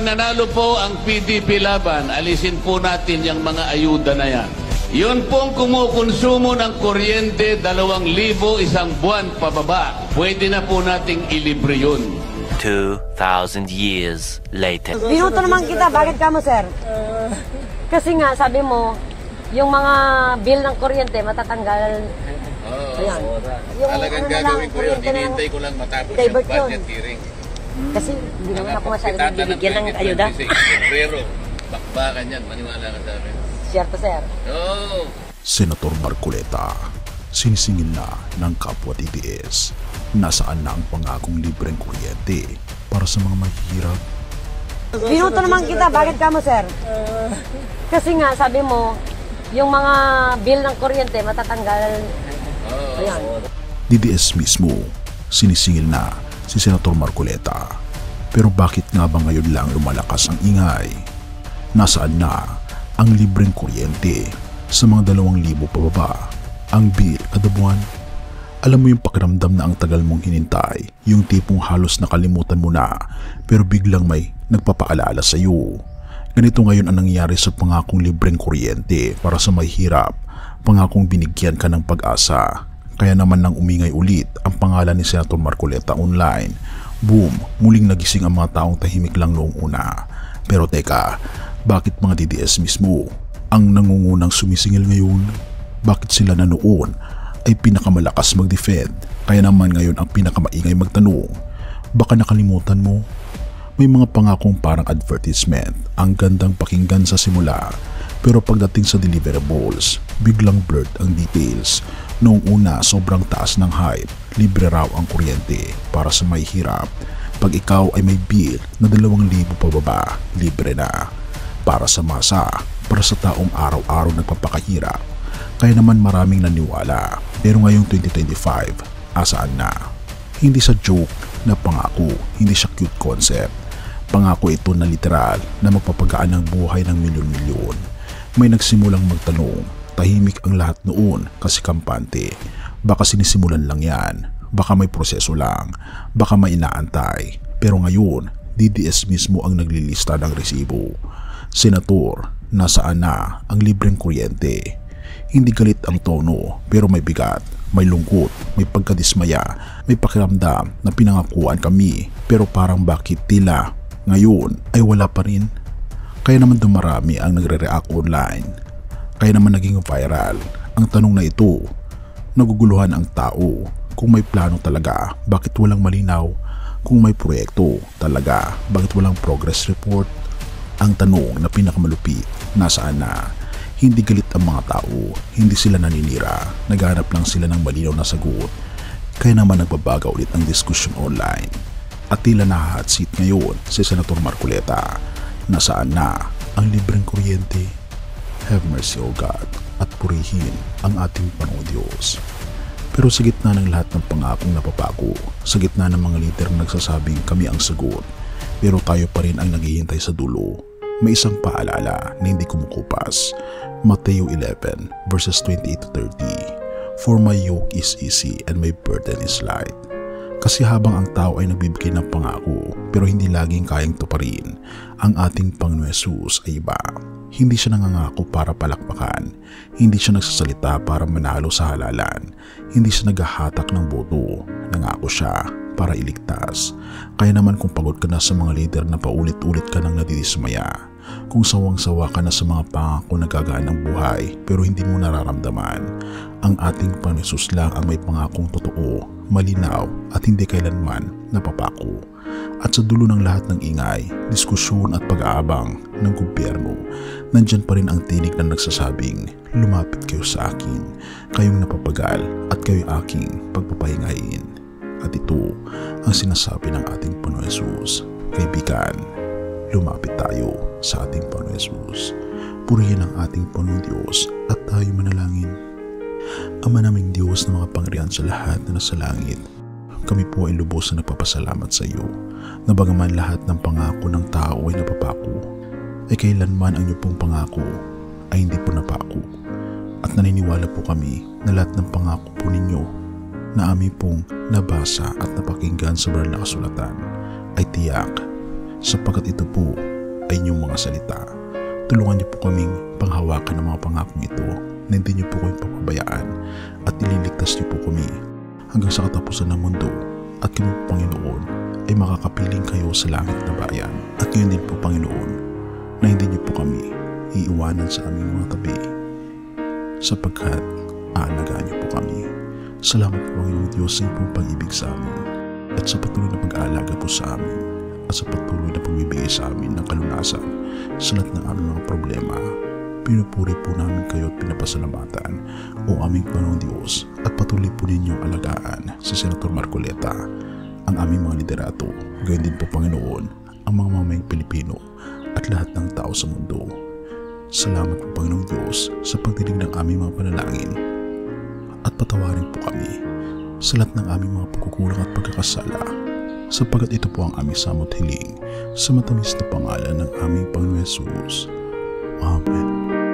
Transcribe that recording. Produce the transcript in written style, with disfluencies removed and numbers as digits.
nanalo po ang PDP laban, alisin po natin yung mga ayuda na yan. Yun pong kumukonsumo ng kuryente 2,000 isang buwan pababa. Pwede na po nating ilibre yun. 2,000 years later. Binuto naman kita, bakit ka mo, sir? Kasi nga, sabi mo, yung mga bill ng kuryente matatanggal. Ayan. Yung Talagang gagawin ko yun, hinihintay ko lang matapos yung budget hearing. Kasi hindi naman ako masyadong bibigyan ng ayuda. Pero, bakbakan yan, maniwala ka sa akin. Siyerto, sir. Oo. Senator Marcoleta, sinisingil na ng kapwa DDS. Nasaan na ang pangakong libreng kuryente para sa mga mahihirap? Binuto naman kita, bakit ka mo, sir? Kasi nga, sabi mo, yung mga bill ng kuryente matatanggal. Ayan. DDS mismo, sinisingil na si Senator Marcoleta. Pero bakit nga ba ngayon lang lumalakas ang ingay? Nasaan na ang libreng kuryente sa mga 2,000 pababa ang bill kada buwan? Alam mo yung pakiramdam na ang tagal mong hinintay, yung tipong halos nakalimutan mo na pero biglang may nagpapaalala sa iyo. Ganito ngayon ang nangyayari sa pangakong libreng kuryente para sa mahihirap, pangakong binigyan ka ng pag-asa. Kaya naman nang umingay ulit ang pangalan ni Senator Marcoleta online, boom, muling nagising ang mga taong tahimik lang noong una. Pero teka, bakit mga DDS mismo ang nangungunang sumisingil ngayon? Bakit sila na noon ay pinakamalakas mag-defend, kaya naman ngayon ang pinakamaingay magtanong? Baka nakalimutan mo, may mga pangakong parang advertisement, ang gandang pakinggan sa simula, pero pagdating sa deliverables, biglang blurred ang details. Noong una, sobrang taas ng hype, libre raw ang kuryente para sa may hirap. Pag ikaw ay may bill na 2,000 pababa, libre na. Para sa masa, para sa taong araw-araw nagpapakahirap. Kaya naman maraming naniwala. Pero ngayong 2025, asaan na? Hindi sa joke na pangako, hindi siya cute concept. Pangako ito na literal na magpapagaan ng buhay ng milyon-milyon. May nagsimulang magtanong, tahimik ang lahat noon kasi kampante. Baka sinisimulan lang yan, baka may proseso lang, baka may inaantay. Pero ngayon, DDS mismo ang naglilista ng resibo. Senator, nasaan na ang libreng kuryente? Hindi galit ang tono pero may bigat, may lungkot, may pagkadismaya, may pakiramdam na pinangakuan kami pero parang bakit tila ngayon ay wala pa rin. Kaya naman dumarami ang nagre-react online. Kaya naman naging viral ang tanong na ito. Naguguluhan ang tao kung may plano talaga, bakit walang malinaw? Kung may proyekto talaga, bakit walang progress report? Ang tanong na pinakamalupit, nasaan na? Hindi galit ang mga tao, hindi sila naninira, naghanap lang sila ng malinaw na sagot. Kaya naman nagbabaga ulit ang diskusyon online. At tila na-hot seat ngayon si Senator Marcoleta. Nasaan na ang libreng kuryente? Have mercy, O God, at purihin ang ating Panginoong Diyos. Pero sa gitna ng lahat ng pangakong napapako, sa gitna ng mga leader na nagsasabing kami ang sagot, pero tayo pa rin ang naghihintay sa dulo, may isang paalala na hindi kumukupas. Mateo 11 verses 28 to 30. For my yoke is easy and my burden is light. Kasi habang ang tao ay nagbibigay ng pangako pero hindi laging kayang tuparin, ang ating Panginoon Hesus ay iba. Hindi siya nangangako para palakpakan, hindi siya nagsasalita para manalo sa halalan, hindi siya naghahatak ng boto, nangako siya para iligtas. Kaya naman kung pagod ka na sa mga leader na paulit-ulit ka nang nadidismaya, kung sawang-sawa ka na sa mga pangako na gagaan ng buhay pero hindi mo nararamdaman, ang ating Panginoon Hesus lang ang may pangakong totoo, malinaw at hindi kailanman napapako. At sa dulo ng lahat ng ingay, diskusyon at pag-aabang ng gobyerno, nandyan pa rin ang tinig na nagsasabing, lumapit kayo sa akin, kayong napapagal at kayo'y aking pagpapahingahin. At ito ang sinasabi ng ating Panginoon Hesus, kaibigan, lumapit tayo sa ating Panginoon Hesus. Purihin ang ating Panginoon Diyos at tayo manalangin. Ama naming Diyos na mga pangyarihan sa lahat na nasa langit, kami po ay lubos na nagpapasalamat sa iyo na bagaman lahat ng pangako ng tao ay napapako, ay kailanman ang iyong pong pangako ay hindi po napako. At naniniwala po kami na lahat ng pangako po ninyo na amin pong nabasa at napakinggan sa banal na kasulatan ay tiyak, sapagkat ito po ay inyong mga salita. Tulungan niyo po kaming panghawakan ng mga pangakong ito na hindi niyo po kami papabayaan at ililigtas niyo po kami hanggang sa katapusan ng mundo at kami po, Panginoon, ay makakapiling kayo sa langit na bayan. At ngayon din po, Panginoon, na hindi niyo po kami iiwanan sa aming mga tabi sapagkat aalagaan niyo po kami. Salamat po, Panginoon Diyos, sa iyong pag-ibig sa amin at sa patuloy na pag-aalaga po sa amin at sa patuloy na pagbibigay sa amin ng kalunasan sa lahat ng aming mga problema. Pinupuri po namin kayo at pinapasalamatan, o aming Panginoon Diyos, at patuloy po ninyong alagaan si Senator Marcoleta, ang aming mga liderato, gayon din po, Panginoon, ang mga mamayang Pilipino at lahat ng tao sa mundo. Salamat po, Panginoon Diyos, sa pagdinig ng aming mga panalangin at patawarin po kami sa lahat ng aming mga pagkukulang at pagkakasala, sapagkat ito po ang aming samot hiling sa matamis na pangalan ng aming Panginoon Jesus. Amen.